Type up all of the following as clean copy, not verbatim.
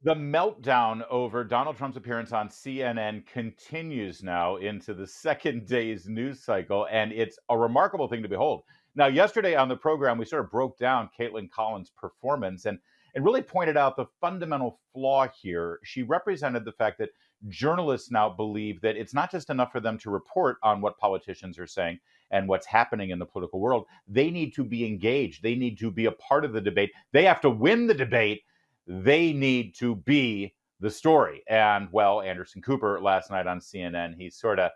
The meltdown over Donald Trump's appearance on CNN continues now into the second day's news cycle, and it's a remarkable thing to behold. Now, yesterday on the program, we sort of broke down Caitlin Collins' performance and really pointed out the fundamental flaw here. She represented the fact that journalists now believe that it's not just enough for them to report on what politicians are saying and what's happening in the political world. They need to be engaged, they need to be a part of the debate, they have to win the debate, they need to be the story. And well, Anderson Cooper last night on CNN, he sort of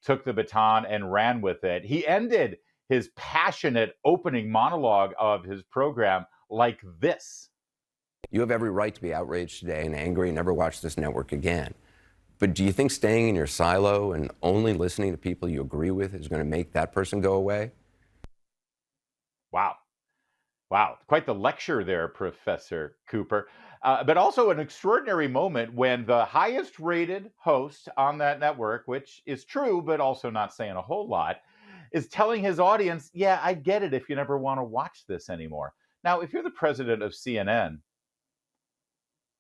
took the baton and ran with it. He ended his passionate opening monologue of his program like this. You have every right to be outraged today and angry and never watch this network again. But do you think staying in your silo and only listening to people you agree with is going to make that person go away? Wow. Wow, quite the lecture there, Professor Cooper. But also an extraordinary moment when the highest rated host on that network, which is true, but also not saying a whole lot, is telling his audience, yeah, I get it if you never want to watch this anymore. Now, if you're the president of CNN,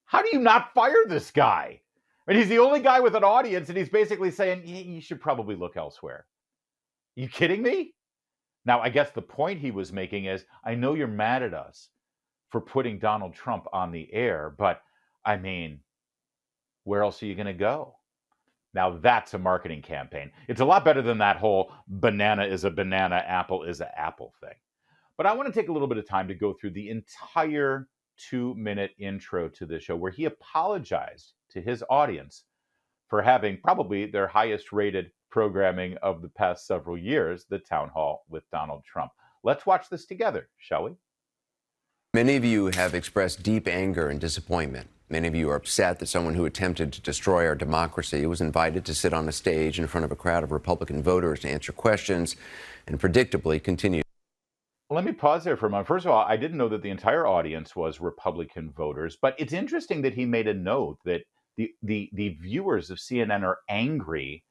how do you not fire this guy? I mean, he's the only guy with an audience, and he's basically saying, you should probably look elsewhere. You kidding me? Now, I guess the point he was making is, I know you're mad at us for putting Donald Trump on the air, but I mean, where else are you going to go? Now, that's a marketing campaign. It's a lot better than that whole banana is a banana, apple is an apple thing. But I want to take a little bit of time to go through the entire 2-minute intro to this show where he apologized to his audience for having probably their highest rated programming of the past several years, the town hall with Donald Trump. Let's watch this together, shall we? Many of you have expressed deep anger and disappointment. Many of you are upset that someone who attempted to destroy our democracy was invited to sit on a stage in front of a crowd of Republican voters to answer questions and predictably continue. Let me pause there for a moment. First of all, I didn't know that the entire audience was Republican voters, but it's interesting that he made a note that the viewers of CNN are angry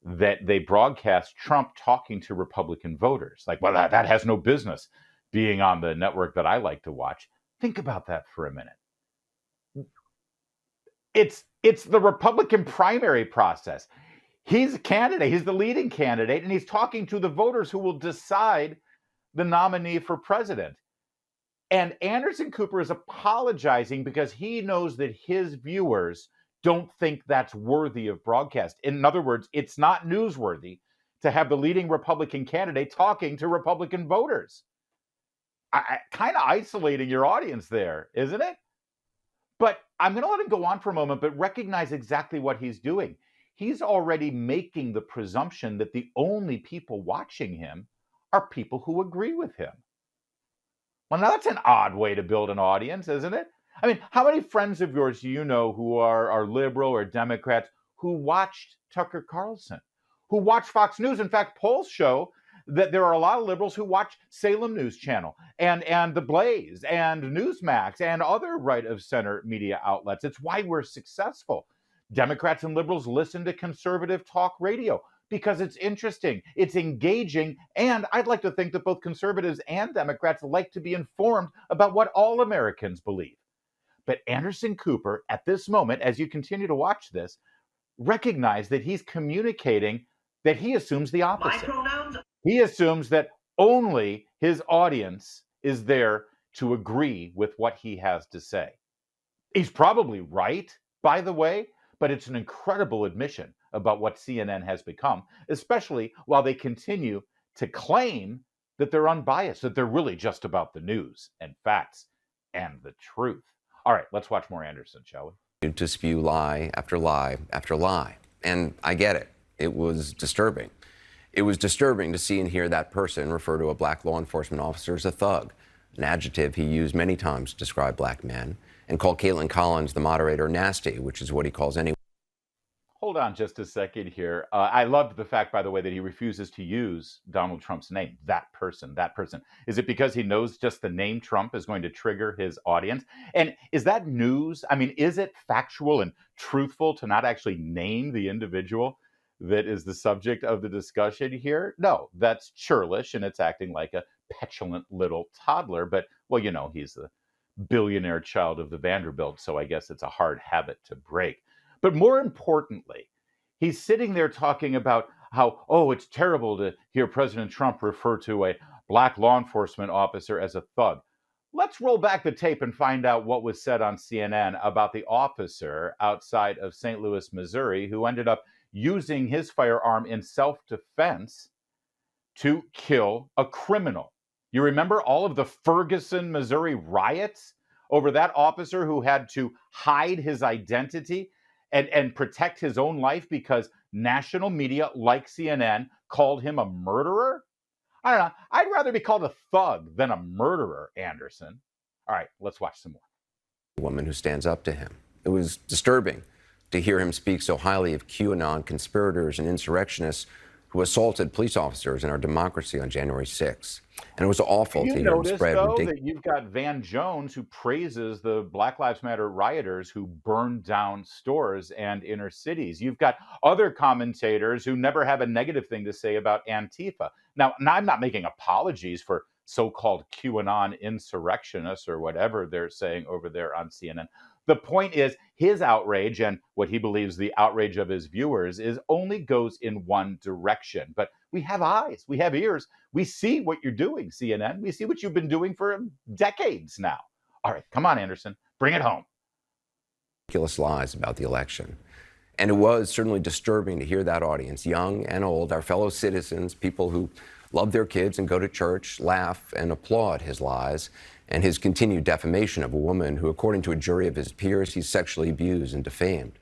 that they broadcast Trump talking to Republican voters. Like, well, that has no business being on the network that I like to watch. Think about that for a minute. It's the Republican primary process. He's a candidate, he's the leading candidate, and he's talking to the voters who will decide the nominee for president. And Anderson Cooper is apologizing because he knows that his viewers don't think that's worthy of broadcast. In other words, it's not newsworthy to have the leading Republican candidate talking to Republican voters. Kind of isolating your audience there, isn't it? But I'm going to let him go on for a moment, but recognize exactly what he's doing. He's already making the presumption that the only people watching him are people who agree with him. Well, now that's an odd way to build an audience, isn't it? I mean, how many friends of yours do you know who are liberal or Democrats who watched Tucker Carlson, who watch Fox News? In fact, polls show that there are a lot of liberals who watch Salem News Channel and The Blaze and Newsmax and other right of center media outlets. It's why we're successful. Democrats and liberals listen to conservative talk radio because it's interesting, it's engaging, and I'd like to think that both conservatives and Democrats like to be informed about what all Americans believe. But Anderson Cooper, at this moment, as you continue to watch this, recognize that he's communicating that he assumes the opposite. He assumes that only his audience is there to agree with what he has to say. He's probably right, by the way, but it's an incredible admission about what CNN has become, especially while they continue to claim that they're unbiased, that they're really just about the news and facts and the truth. All right, let's watch more Anderson, shall we? To spew lie after lie after lie. And I get it. It was disturbing. It was disturbing to see and hear that person refer to a black law enforcement officer as a thug, an adjective he used many times to describe black men, and call Caitlin Collins, the moderator, nasty, which is what he calls anyone. Hold on just a second here. I loved the fact, by the way, that he refuses to use Donald Trump's name, that person, that person. Is it because he knows just the name Trump is going to trigger his audience? And is that news? I mean, is it factual and truthful to not actually name the individual that is the subject of the discussion here? No, that's churlish and it's acting like a petulant little toddler. But, well, you know, he's the billionaire child of the Vanderbilt, so I guess it's a hard habit to break. But more importantly, he's sitting there talking about how, oh, it's terrible to hear President Trump refer to a black law enforcement officer as a thug. Let's roll back the tape and find out what was said on CNN about the officer outside of St. Louis, Missouri, who ended up using his firearm in self defense to kill a criminal. You remember all of the Ferguson, Missouri riots over that officer who had to hide his identity and protect his own life because national media like CNN called him a murderer? I don't know. I'd rather be called a thug than a murderer, Anderson. All right, let's watch some more. Woman who stands up to him. It was disturbing to hear him speak so highly of QAnon conspirators and insurrectionists who assaulted police officers in our democracy on January 6th. And it was awful to hear him spread ridiculous. That you've got Van Jones who praises the Black Lives Matter rioters who burned down stores and inner cities. You've got other commentators who never have a negative thing to say about Antifa. Now I'm not making apologies for so-called QAnon insurrectionists or whatever they're saying over there on CNN. The point is his outrage and what he believes the outrage of his viewers is only goes in one direction. But we have eyes, we have ears. We see what you're doing, CNN. We see what you've been doing for decades now. All right, come on, Anderson, bring it home. Ridiculous lies about the election. And it was certainly disturbing to hear that audience, young and old, our fellow citizens, people who love their kids and go to church, laugh and applaud his lies and his continued defamation of a woman who, according to a jury of his peers, he sexually abused and defamed.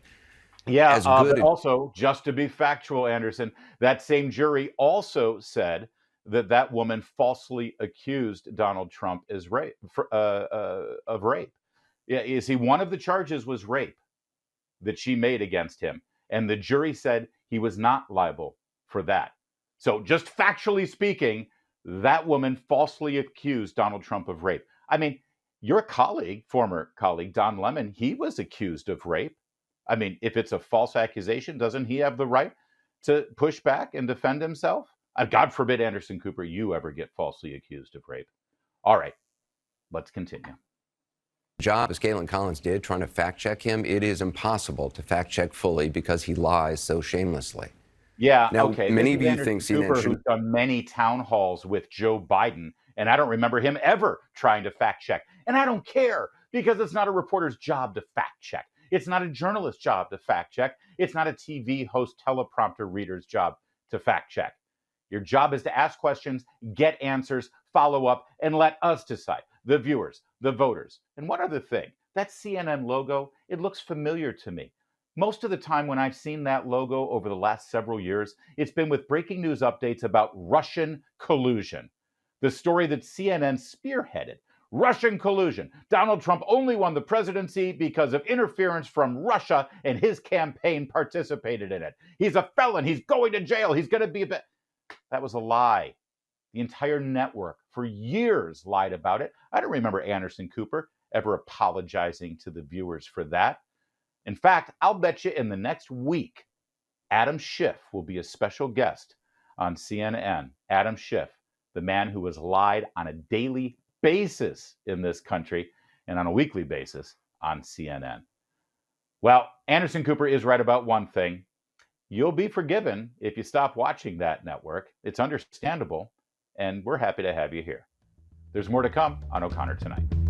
Yeah, but also, just to be factual, Anderson, that same jury also said that that woman falsely accused Donald Trump of rape. Yeah, you see, one of the charges was rape that she made against him, and the jury said he was not liable for that. So just factually speaking, that woman falsely accused Donald Trump of rape. I mean, your colleague, former colleague, Don Lemon, he was accused of rape. I mean, if it's a false accusation, doesn't he have the right to push back and defend himself? God forbid, Anderson Cooper, you ever get falsely accused of rape. All right, let's continue. Job, as Galen Collins did, trying to fact check him, it is impossible to fact check fully because he lies so shamelessly. Yeah, now, okay. Many of you Anderson think CNN Cooper, should... who's done many town halls with Joe Biden, and I don't remember him ever trying to fact check. And I don't care because it's not a reporter's job to fact check. It's not a journalist's job to fact check. It's not a TV host teleprompter reader's job to fact check. Your job is to ask questions, get answers, follow up, and let us decide, the viewers, the voters. And one other thing, that CNN logo, it looks familiar to me. Most of the time when I've seen that logo over the last several years, it's been with breaking news updates about Russian collusion. The story that CNN spearheaded. Russian collusion. Donald Trump only won the presidency because of interference from Russia, and his campaign participated in it. He's a felon. He's going to jail. He's going to be a bit. That was a lie. The entire network for years lied about it. I don't remember Anderson Cooper ever apologizing to the viewers for that. In fact, I'll bet you in the next week, Adam Schiff will be a special guest on CNN. Adam Schiff, the man who has lied on a daily basis in this country and on a weekly basis on CNN. Well, Anderson Cooper is right about one thing. You'll be forgiven if you stop watching that network. It's understandable, and we're happy to have you here. There's more to come on O'Connor Tonight.